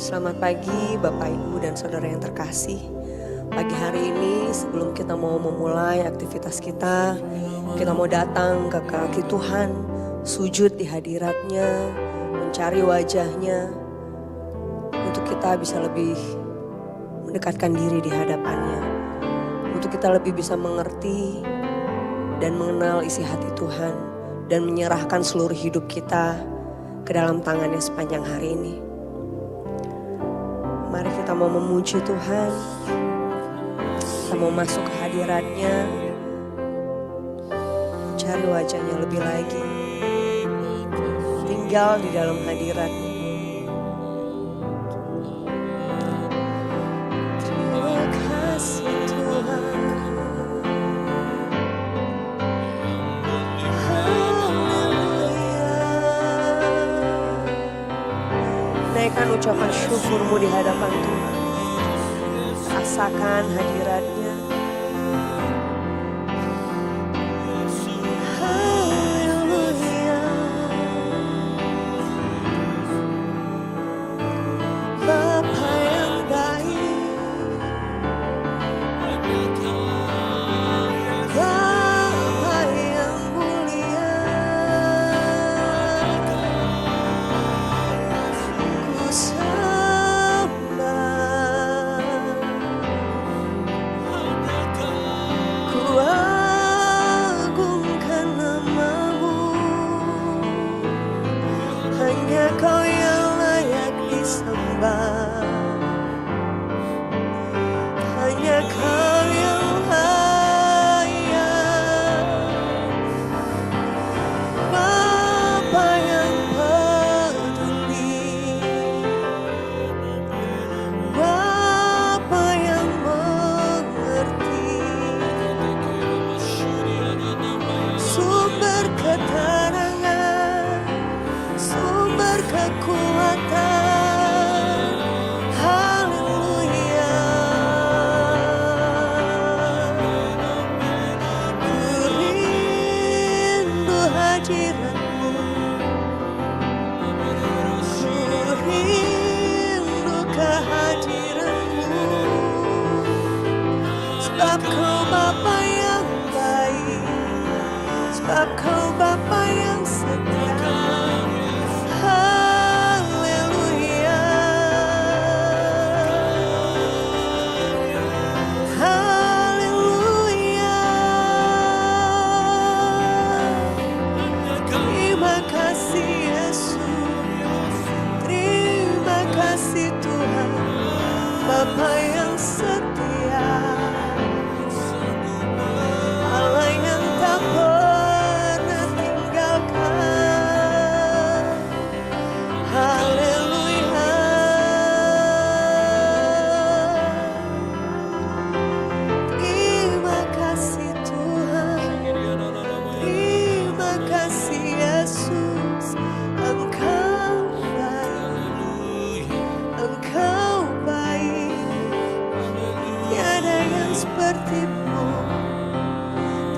Selamat pagi Bapak Ibu dan Saudara yang terkasih. Pagi hari ini sebelum kita mau memulai aktivitas kita mau datang ke kaki Tuhan, sujud di hadiratnya, mencari wajahnya, untuk kita bisa lebih mendekatkan diri di hadapannya, untuk kita lebih bisa mengerti dan mengenal isi hati Tuhan, dan menyerahkan seluruh hidup kita ke dalam tangannya sepanjang hari ini. Mari kita mau memuji Tuhan, kita mau masuk ke hadiratnya, cari wajahnya lebih lagi, tinggal di dalam hadiratnya. Terima kasih Tuhan. Naikkan ucapan syukurmu di hadapan Tuhan. Rasakan hadiratnya. Haleluya. Bapa yang baik, Bapa yang mulia, ku sembah, ku agungkan namamu. Hanya Kau yang layak disembah, hanya Kau yang layak. Bapa yang peduli, Bapa yang mengerti, sumber keterangan, sumber kekuatan. Haleluya. Ku rindu hadiratmu, ku rindu kehadiranmu. Sebab Kau Bapa yang baik, sebab Kau Bapa yang setia. Haleluya. Haleluya. Terima kasih Yesus, terima kasih Tuhan, Bapa yang setia, Allah yang tak pernah tinggalkan. Haleluya. Terima kasih Tuhan, terima kasih Yesus. Engkau baik, Engkau baik. Tiada yang sepertimu,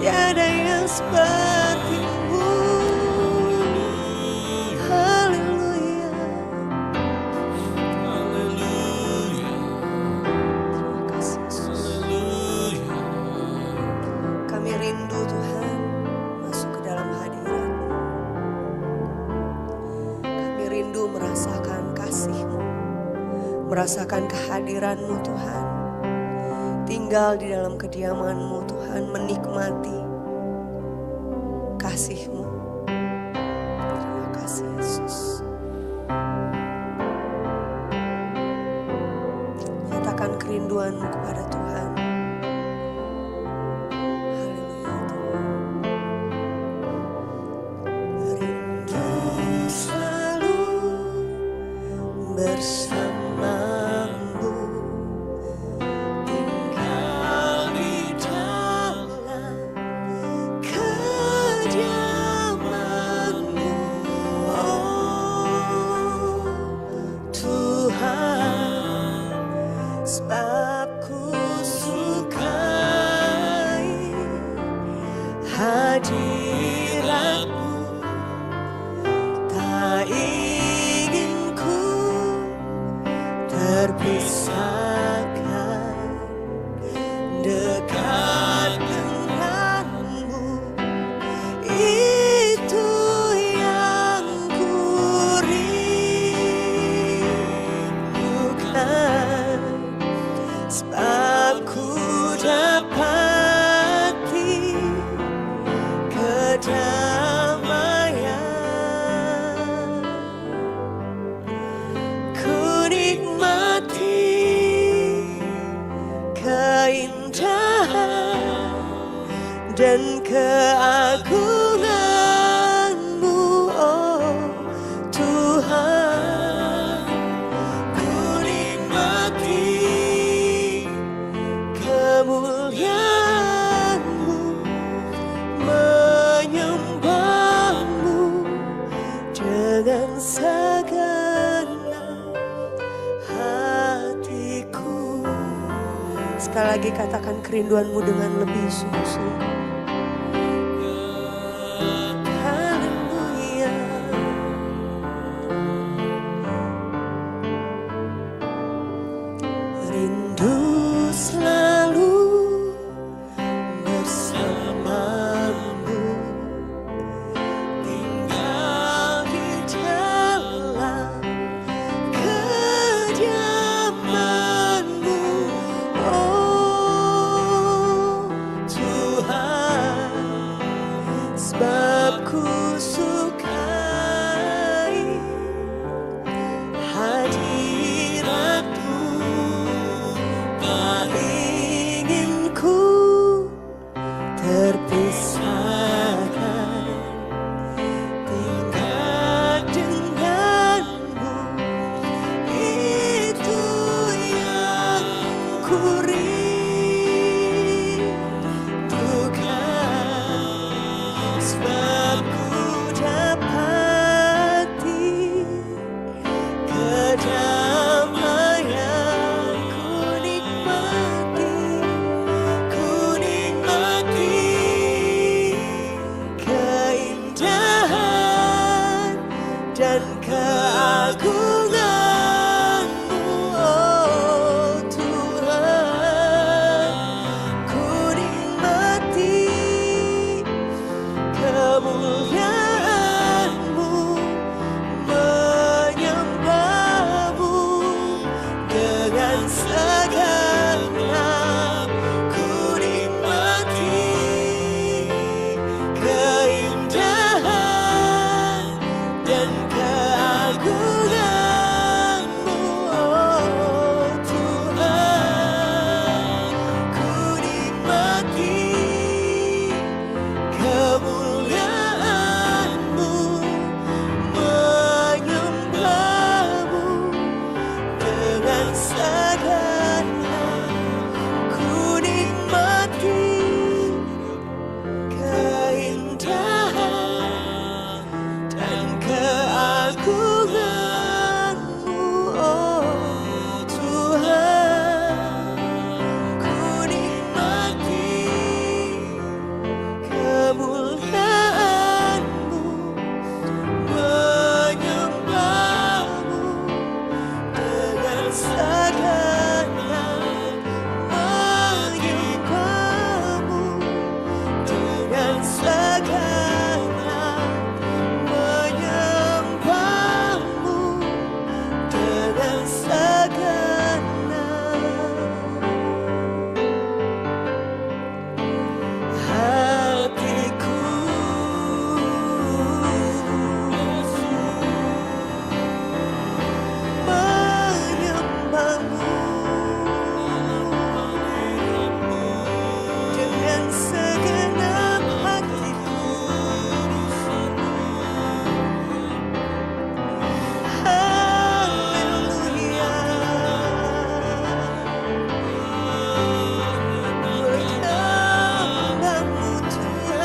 tiada yang sepertimu. Haleluya. Terima kasih Yesus. Kami rindu Tuhan masuk ke dalam hadirat-Mu. Kami rindu merasakan kasih-Mu, merasakan kehadiran-Mu Tuhan. Tinggal di dalam kediaman-Mu Tuhan, menikmati kasih-Mu. Terima kasih Yesus. Nyatakan kerinduan-Mu kepada Tuhan. Haleluya Tuhan. Rindu selalu bersamamu, tinggal di dalam kediaman-Mu. Oh Tuhan, sebab ku sukai hadirat-Mu. Tak ingin ku dan keagungan-Mu, oh Tuhan. Ku nikmati kemuliaan-Mu, menyembah-Mu dengan segenap hatiku. Sekali lagi katakan kerinduan-Mu dengan lebih sungguh-sungguh. Haleluya. Rindu selalu bersama-Mu, tinggal di dalam kediaman-Mu, oh Tuhan. Sebab ku sukai hadirat-Mu, tak ingin ku terpisahkan. Tinggal dengan-Mu, itu yang ku rindukan. Sebab ku dapati kedamaian, ku nikmati keindahan dan keagungan-Mu, oh Tuhan. Ku nikmati kemuliaan-Mu, menyembah-Mu dengan segenap. Ku nikmati keindahan dan keagungan-Mu, oh Tuhan. Ku nikmati kemuliaan-Mu, menyembah-Mu dengan segenap. Ku nikmati keindahan dan keagungan-Mu, oh Tuhan. Ku nikmati kemuliaan-Mu, menyembah-Mu dengan segenap. Menyembah-Mu dengan segenap. Menyembah-Mu dengan segenap hatiku. Menyembah-Mu dengan segenap hatiku. Haleluya. Menyembah-Mu Tuhan.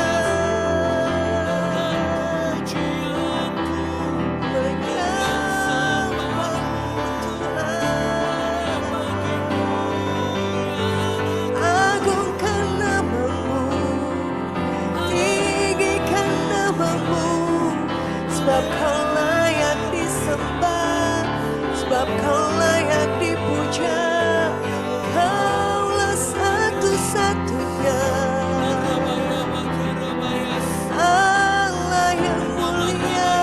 Agungkan nama-Mu, tinggikan nama-Mu, sebab Kau layak disembah, sebab Kau layak dipuja. Kaulah satu-satunya Allah yang mulia,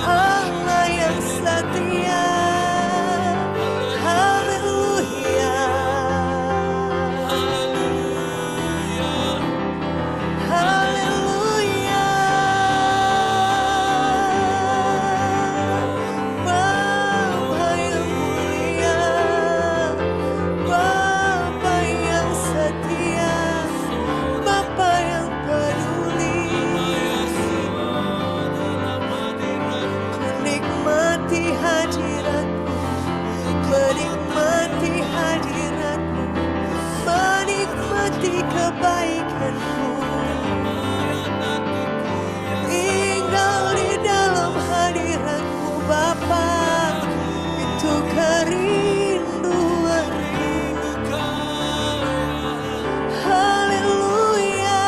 Allah yang setia. Haleluya. Haleluya. Bapa yang mulia, kebaikan-Mu. Tinggal di dalam hadirat-Mu Bapa, itu kerinduanku. Haleluya.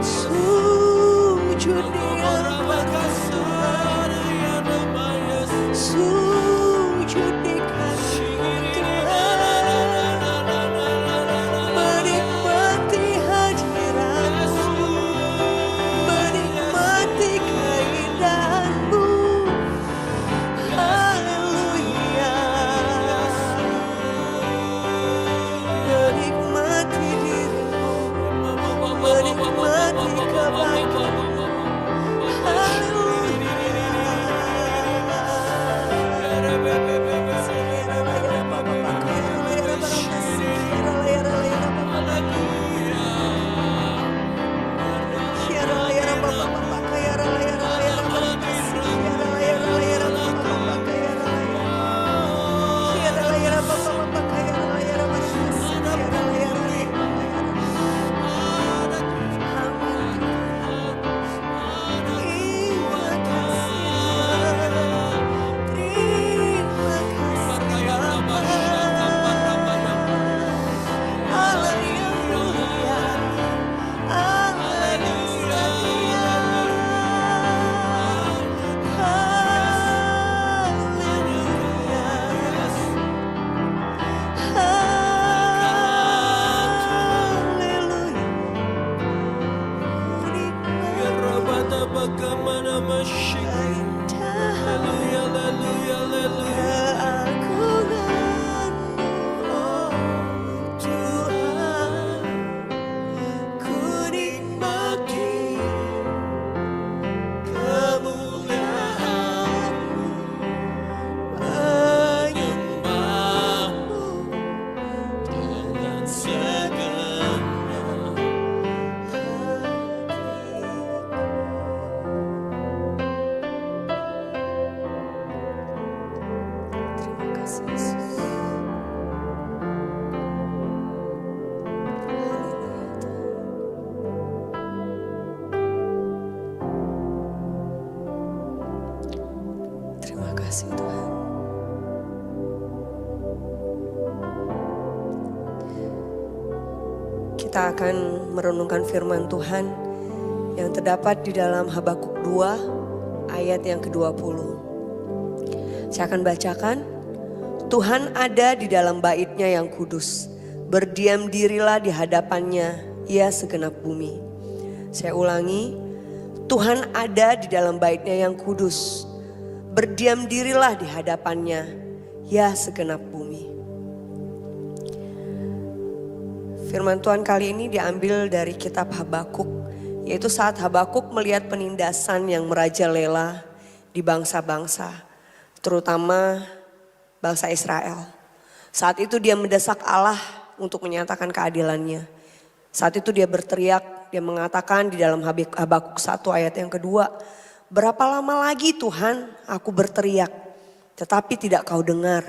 Sujud di hadapan Tuhan, sujud di kaki Tuhan, menikmati hadirat-Mu, menikmati keindahan-Mu. Haleluya. Menikmati diri-Mu, menikmati kebaikan-Mu. Terima kasih Tuhan. Kita akan merenungkan firman Tuhan yang terdapat di dalam Habakuk 2 ayat yang ke-20. Saya akan bacakan. Tuhan ada di dalam bait-Nya yang kudus. Berdiam dirilah di hadapannya, ia segenap bumi. Saya ulangi. Tuhan ada di dalam bait-Nya yang kudus. Berdiam dirilah di hadapannya, ya segenap bumi. Firman Tuhan kali ini diambil dari kitab Habakuk, yaitu saat Habakuk melihat penindasan yang merajalela di bangsa-bangsa, terutama bangsa Israel. Saat itu dia mendesak Allah untuk menyatakan keadilannya. Saat itu dia berteriak, dia mengatakan di dalam Habakuk 1 ayat yang kedua, berapa lama lagi Tuhan aku berteriak, tetapi tidak kau dengar.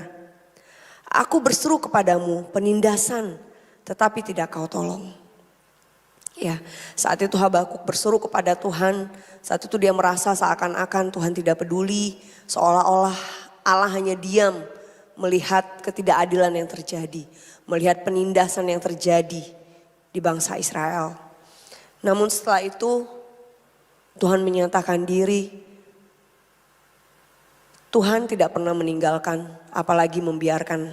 Aku berseru kepadamu penindasan, tetapi tidak kau tolong. Ya, saat itu Habakuk berseru kepada Tuhan. Saat itu dia merasa seakan-akan Tuhan tidak peduli, seolah-olah Allah hanya diam melihat ketidakadilan yang terjadi, melihat penindasan yang terjadi di bangsa Israel. Namun setelah itu Tuhan menyatakan diri. Tuhan tidak pernah meninggalkan, apalagi membiarkan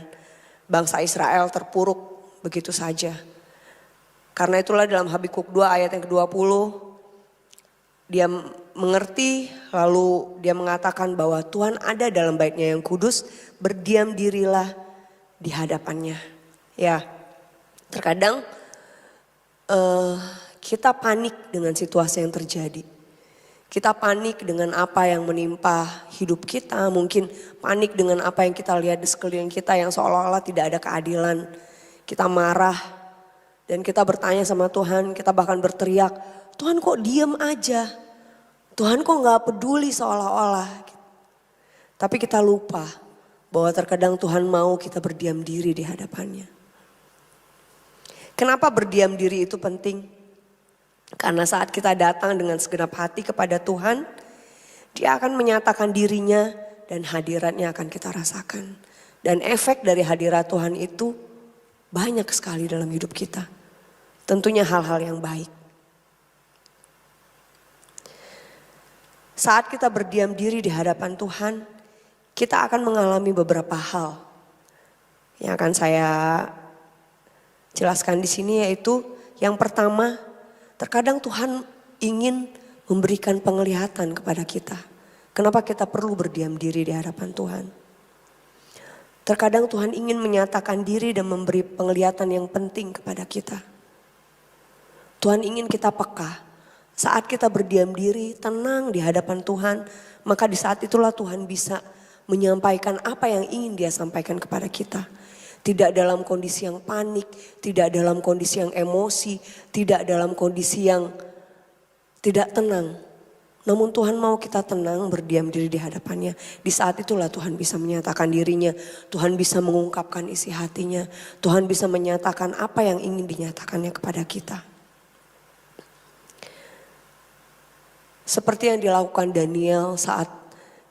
bangsa Israel terpuruk begitu saja. Karena itulah dalam Habakuk 2 ayat yang ke-20, dia mengerti lalu dia mengatakan bahwa Tuhan ada dalam bait-Nya yang kudus, berdiam dirilah di hadapannya. Ya, terkadang kita panik dengan situasi yang terjadi. Kita panik dengan apa yang menimpa hidup kita, mungkin panik dengan apa yang kita lihat di sekeliling kita yang seolah-olah tidak ada keadilan. Kita marah Dan kita bertanya sama Tuhan, kita bahkan berteriak, Tuhan kok diem aja? Tuhan kok gak peduli seolah-olah? Tapi kita lupa bahwa terkadang Tuhan mau kita berdiam diri di hadapannya. Kenapa berdiam diri itu penting? Karena saat kita datang dengan segenap hati kepada Tuhan, Dia akan menyatakan dirinya dan hadiratnya akan kita rasakan. Dan efek dari hadirat Tuhan itu banyak sekali dalam hidup kita. Tentunya hal-hal yang baik. Saat kita berdiam diri di hadapan Tuhan, kita akan mengalami beberapa hal yang akan saya jelaskan di sini, yaitu yang pertama, terkadang Tuhan ingin memberikan penglihatan kepada kita. Kenapa kita perlu berdiam diri di hadapan Tuhan? Terkadang Tuhan ingin menyatakan diri dan memberi penglihatan yang penting kepada kita. Tuhan ingin kita peka. Saat kita berdiam diri, tenang di hadapan Tuhan, maka di saat itulah Tuhan bisa menyampaikan apa yang ingin Dia sampaikan kepada kita. Tidak dalam kondisi yang panik, tidak dalam kondisi yang emosi, tidak dalam kondisi yang tidak tenang. Namun Tuhan mau kita tenang, berdiam diri di hadapannya. Di saat itulah Tuhan bisa menyatakan dirinya. Tuhan bisa mengungkapkan isi hatinya. Tuhan bisa menyatakan apa yang ingin dinyatakannya kepada kita. Seperti yang dilakukan Daniel saat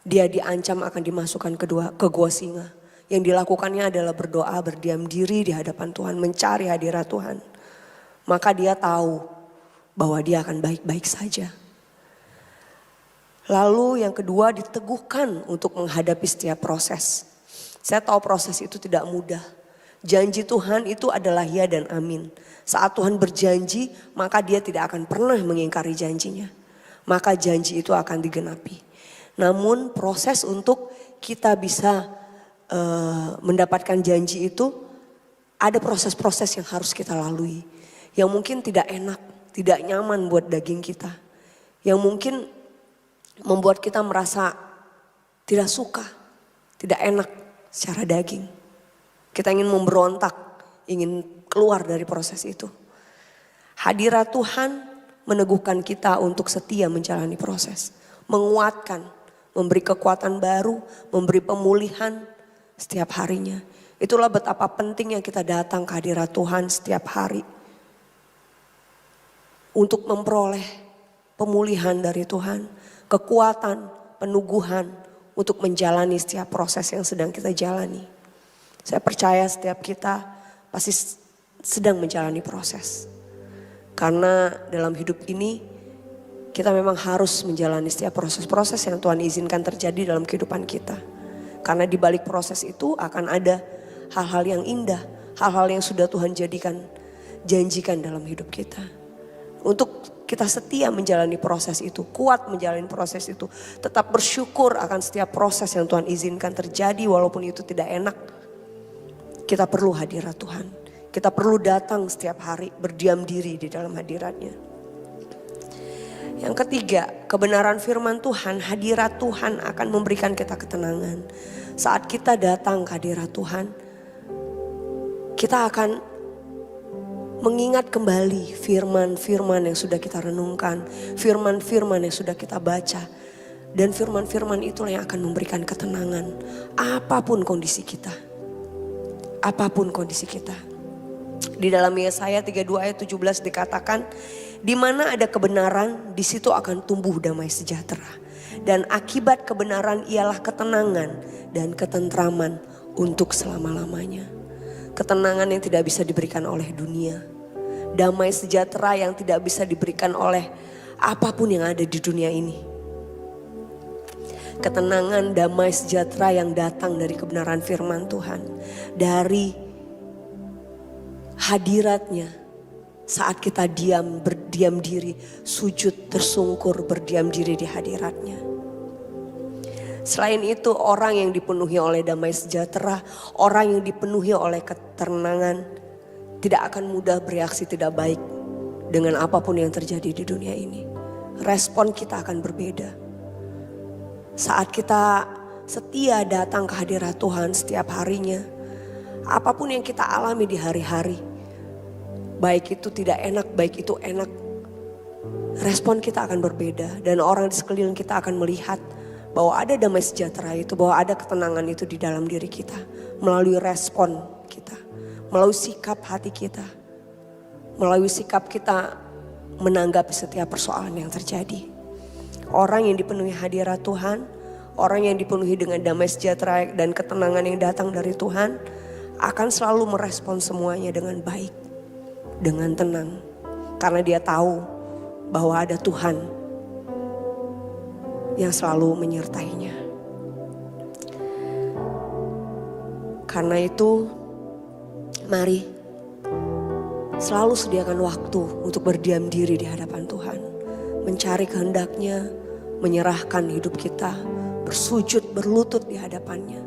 dia diancam akan dimasukkan ke gua singa. Yang dilakukannya adalah berdoa, berdiam diri di hadapan Tuhan, mencari hadirat Tuhan. Maka dia tahu bahwa dia akan baik-baik saja. Lalu yang kedua, diteguhkan untuk menghadapi setiap proses. Saya tahu proses itu tidak mudah. Janji Tuhan itu adalah ya dan amin. Saat Tuhan berjanji, maka Dia tidak akan pernah mengingkari janjinya. Maka janji itu akan digenapi. Namun proses untuk kita bisa mendapatkan janji itu, ada proses-proses yang harus kita lalui. Yang mungkin tidak enak, tidak nyaman buat daging kita. Yang mungkin membuat kita merasa tidak suka, tidak enak secara daging. Kita ingin memberontak, ingin keluar dari proses itu. Hadirat Tuhan meneguhkan kita untuk setia menjalani proses. Menguatkan, memberi kekuatan baru, memberi pemulihan setiap harinya. Itulah betapa pentingnya kita datang ke hadirat Tuhan setiap hari. Untuk memperoleh pemulihan dari Tuhan, kekuatan, peneguhan untuk menjalani setiap proses yang sedang kita jalani. Saya percaya setiap kita pasti sedang menjalani proses. Karena dalam hidup ini kita memang harus menjalani setiap proses-proses yang Tuhan izinkan terjadi dalam kehidupan kita. Karena di balik proses itu akan ada hal-hal yang indah, hal-hal yang sudah Tuhan janjikan dalam hidup kita. Untuk kita setia menjalani proses itu, kuat menjalani proses itu, tetap bersyukur akan setiap proses yang Tuhan izinkan terjadi walaupun itu tidak enak. Kita perlu hadirat Tuhan. Kita perlu datang setiap hari, berdiam diri di dalam hadiratnya. Yang ketiga, kebenaran firman Tuhan, hadirat Tuhan akan memberikan kita ketenangan. Saat kita datang ke hadirat Tuhan, kita akan mengingat kembali firman-firman yang sudah kita renungkan, firman-firman yang sudah kita baca. Dan firman-firman itulah yang akan memberikan ketenangan apapun kondisi kita. Apapun kondisi kita. Di dalam Yesaya 32 ayat 17 dikatakan, di mana ada kebenaran, di situ akan tumbuh damai sejahtera. Dan akibat kebenaran ialah ketenangan dan ketentraman untuk selama-lamanya. Ketenangan yang tidak bisa diberikan oleh dunia. Damai sejahtera yang tidak bisa diberikan oleh apapun yang ada di dunia ini. Ketenangan, damai sejahtera yang datang dari kebenaran firman Tuhan. Dari hadiratnya saat kita berdiam diri, sujud, tersungkur, berdiam diri di hadiratnya. Selain itu, orang yang dipenuhi oleh damai sejahtera, orang yang dipenuhi oleh ketenangan, tidak akan mudah bereaksi tidak baik dengan apapun yang terjadi di dunia ini. Respon kita akan berbeda. Saat kita setia datang ke hadirat Tuhan setiap harinya, apapun yang kita alami di hari-hari, Baik itu tidak enak, baik itu enak. Respon kita akan berbeda dan orang di sekeliling kita akan melihat bahwa ada damai sejahtera itu, bahwa ada ketenangan itu di dalam diri kita. Melalui respon kita, melalui sikap hati kita, melalui sikap kita menanggapi setiap persoalan yang terjadi. Orang yang dipenuhi hadirat Tuhan, orang yang dipenuhi dengan damai sejahtera dan ketenangan yang datang dari Tuhan akan selalu merespon semuanya dengan baik, dengan tenang. Karena dia tahu bahwa ada Tuhan yang selalu menyertainya. Karena itu, mari selalu sediakan waktu untuk berdiam diri di hadapan Tuhan. Mencari kehendaknya, menyerahkan hidup kita, bersujud, berlutut di hadapannya.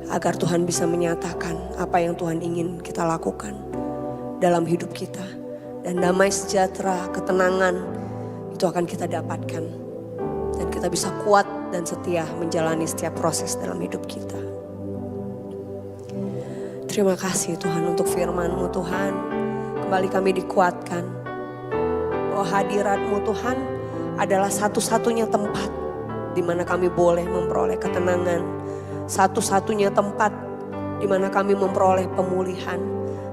Agar Tuhan bisa menyatakan apa yang Tuhan ingin kita lakukan dalam hidup kita. Dan damai sejahtera, ketenangan itu akan kita dapatkan. Dan kita bisa kuat dan setia menjalani setiap proses dalam hidup kita. Terima kasih Tuhan untuk firman-Mu Tuhan. Kembali kami dikuatkan bahwa hadirat-Mu Tuhan adalah satu-satunya tempat di mana kami boleh memperoleh ketenangan. Satu-satunya tempat di mana kami memperoleh pemulihan.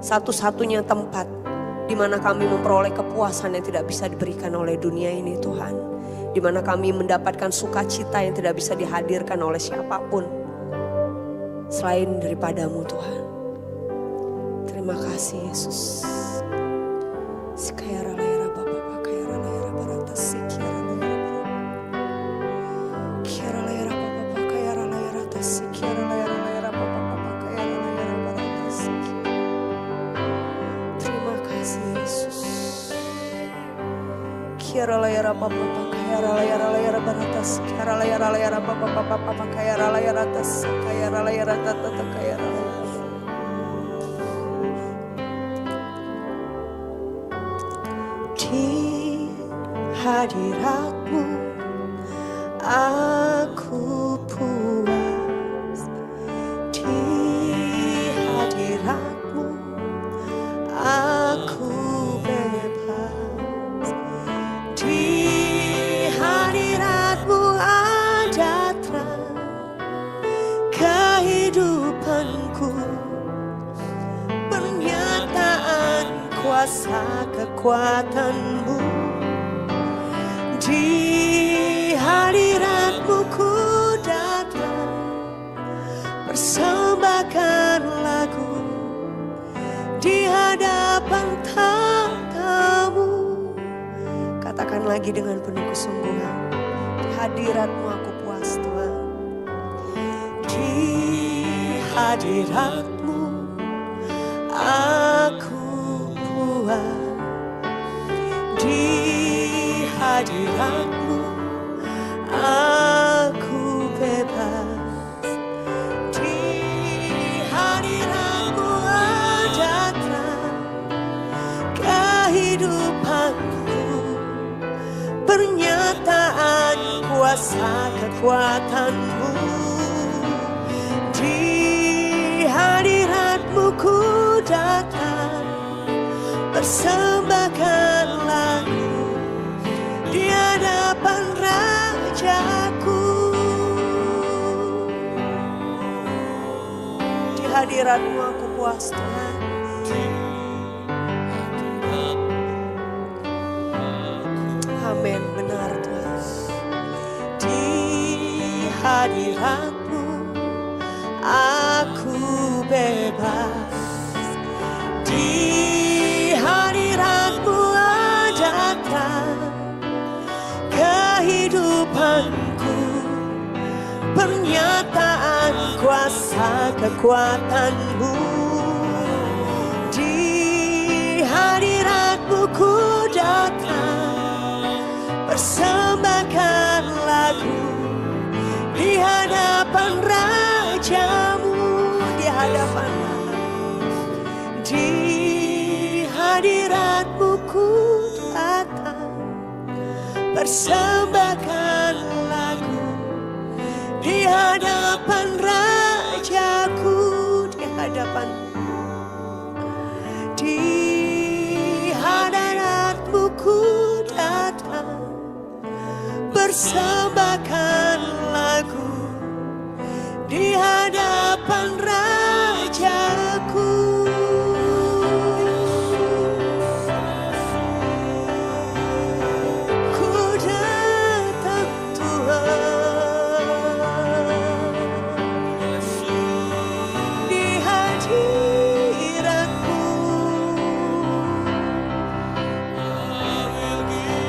Satu-satunya tempat di mana kami memperoleh kepuasan yang tidak bisa diberikan oleh dunia ini Tuhan. Di mana kami mendapatkan sukacita yang tidak bisa dihadirkan oleh siapapun selain daripada-Mu Tuhan. Terima kasih Yesus. Sikayara layara bapa pakayara layara barata sikira layara kira layara bapa pakayara layara tas sikira layara bapa pakayara layara barata sikira. Terima kasih Yesus. Kira layara bapa pakayara layara barata sikira layara bapa pakayara layara tas sikira layara tata kayara. Di hadirat-Mu aku puas, di hadirat-Mu aku bebas, di hadirat-Mu ada terang kehidupanku, pernyataan kuasa kekuatan-Mu. Di hadirat-Mu ku datang, persembahkan lagu di hadapan tahta-Mu. Katakan lagi dengan penuh kesungguhan, di hadirat-Mu aku puas Tuhan. Di hadirat-Mu aku puas, di hadirat-Mu aku bebas, di hadirat-Mu ada terang kehidupanku, pernyataan kuasa kekuatan-Mu. Di hadirat-Mu ku datang, persembahkan lagu di hadapan Rajaku. Di hadirat-Mu aku puas Tuhan. Amin, benar Tuhan. Di hadirat-Mu aku bebas, di hadirat-Mu ada terang kehidupanku, pernyataan kuasa kekuatan-Mu. Di hadirat-Mu ku datang, persembahkan lagu di hadapan Raja-Mu, di hadapan di hadirat-Mu ku datang, persembahkan lagu di hadapan Rajaku, di hadapan persembahkan lagu di hadapan Rajaku. Ku datang Tuhan di hadirat-Mu,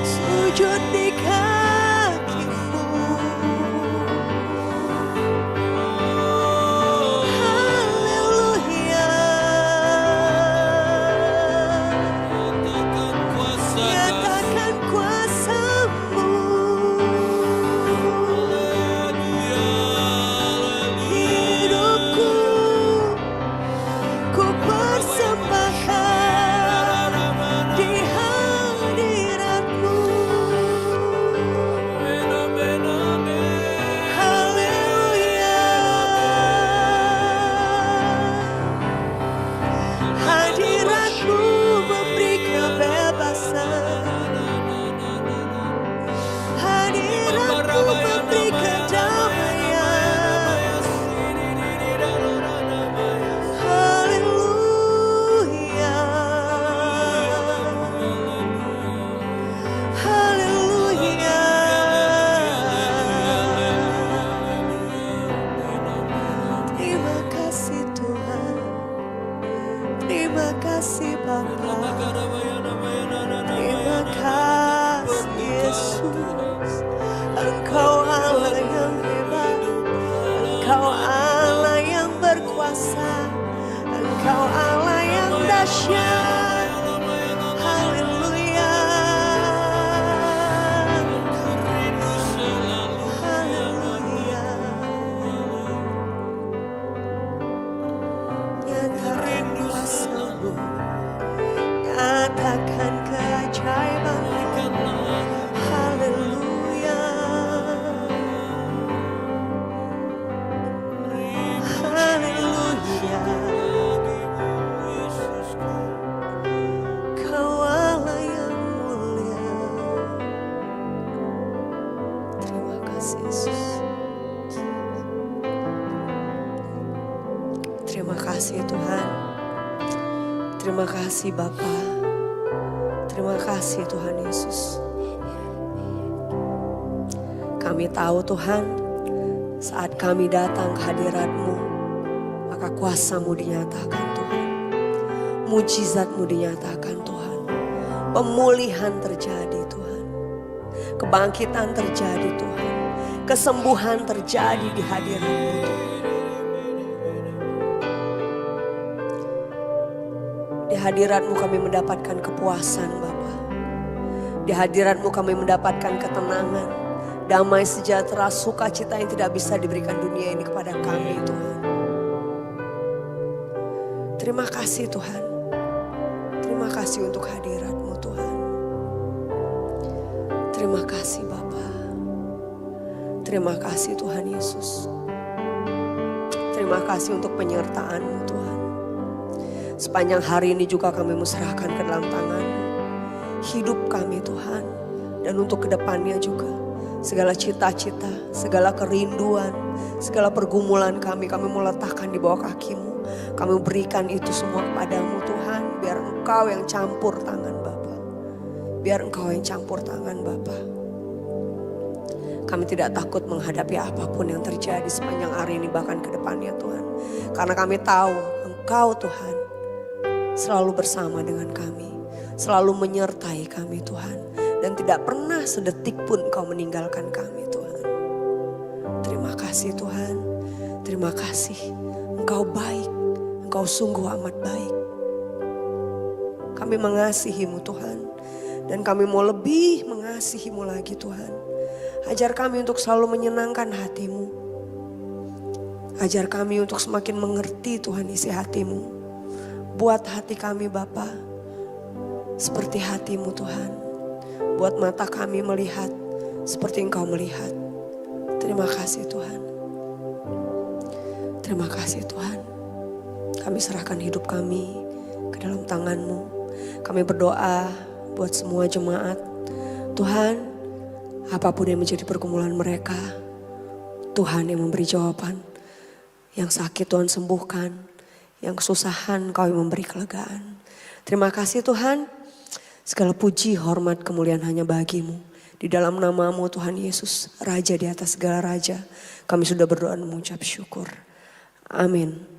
sujud di kaki-Mu. Haleluya, nyatakan kuasa-Mu. Hidupku ku persembahkan di hadirat-Mu. Haleluya, hadirat-Mu memberi kebebasan, hadirat-Mu memberi kedamaian. Haleluya, haleluya. Terima kasih Tuhan, terima kasih Bapa, terima kasih Yesus. Engkau Allah yang hebat, Engkau Allah yang berkuasa, Engkau Allah yang dahsyat. Haleluya, haleluya. Nyatakan kuasa-Mu, nyatakan keajaiban-Mu. Haleluya, haleluya. Kau Allah yang mulia. Terima kasih Yesus. Terima kasih Tuhan. Terima kasih Bapa. Terima kasih Tuhan Yesus. Kami tahu Tuhan, saat kami datang ke hadirat-Mu, maka kuasa-Mu dinyatakan Tuhan. Mujizat-Mu dinyatakan Tuhan. Pemulihan terjadi Tuhan. Kebangkitan terjadi Tuhan. Kesembuhan terjadi di hadirat-Mu Tuhan. Di hadirat-Mu kami mendapatkan kepuasan Bapa. Di hadirat-Mu kami mendapatkan ketenangan, damai sejahtera, sukacita yang tidak bisa diberikan dunia ini kepada kami Tuhan. Terima kasih Tuhan. Terima kasih untuk hadirat-Mu Tuhan. Terima kasih Bapa. Terima kasih Tuhan Yesus. Terima kasih untuk penyertaan-Mu Tuhan. Sepanjang hari ini juga kami serahkan ke dalam tangan-Mu hidup kami Tuhan. Dan untuk kedepannya juga segala cita-cita, segala kerinduan, segala pergumulan kami mau letakkan di bawah kaki-Mu. Kami berikan itu semua kepadamu Tuhan. Biar Engkau yang campur tangan Bapa. Biar Engkau yang campur tangan Bapa. Kami tidak takut menghadapi apapun yang terjadi sepanjang hari ini bahkan ke depannya Tuhan. Karena kami tahu Engkau Tuhan selalu bersama dengan kami. Selalu menyertai kami Tuhan. Dan tidak pernah sedetik pun Engkau meninggalkan kami Tuhan. Terima kasih Tuhan. Terima kasih. Engkau baik. Engkau sungguh amat baik. Kami mengasihi-Mu Tuhan. Dan kami mau lebih mengasihi-Mu lagi Tuhan. Ajar kami untuk selalu menyenangkan hati-Mu. Ajar kami untuk semakin mengerti Tuhan isi hati-Mu. Buat hati kami Bapa seperti hati-Mu Tuhan. Buat mata kami melihat seperti Engkau melihat. Terima kasih Tuhan. Terima kasih Tuhan. Kami serahkan hidup kami ke dalam tangan-Mu. Kami berdoa buat semua jemaat. Tuhan, Apapun yang menjadi pergumulan mereka, Tuhan yang memberi jawaban. Yang sakit Tuhan sembuhkan, yang kesusahan Kau yang memberi kelegaan. Terima kasih Tuhan, segala puji, hormat, kemuliaan hanya bagi-Mu. Di dalam nama-Mu Tuhan Yesus, Raja di atas segala raja, kami sudah berdoa dan mengucap syukur. Amin.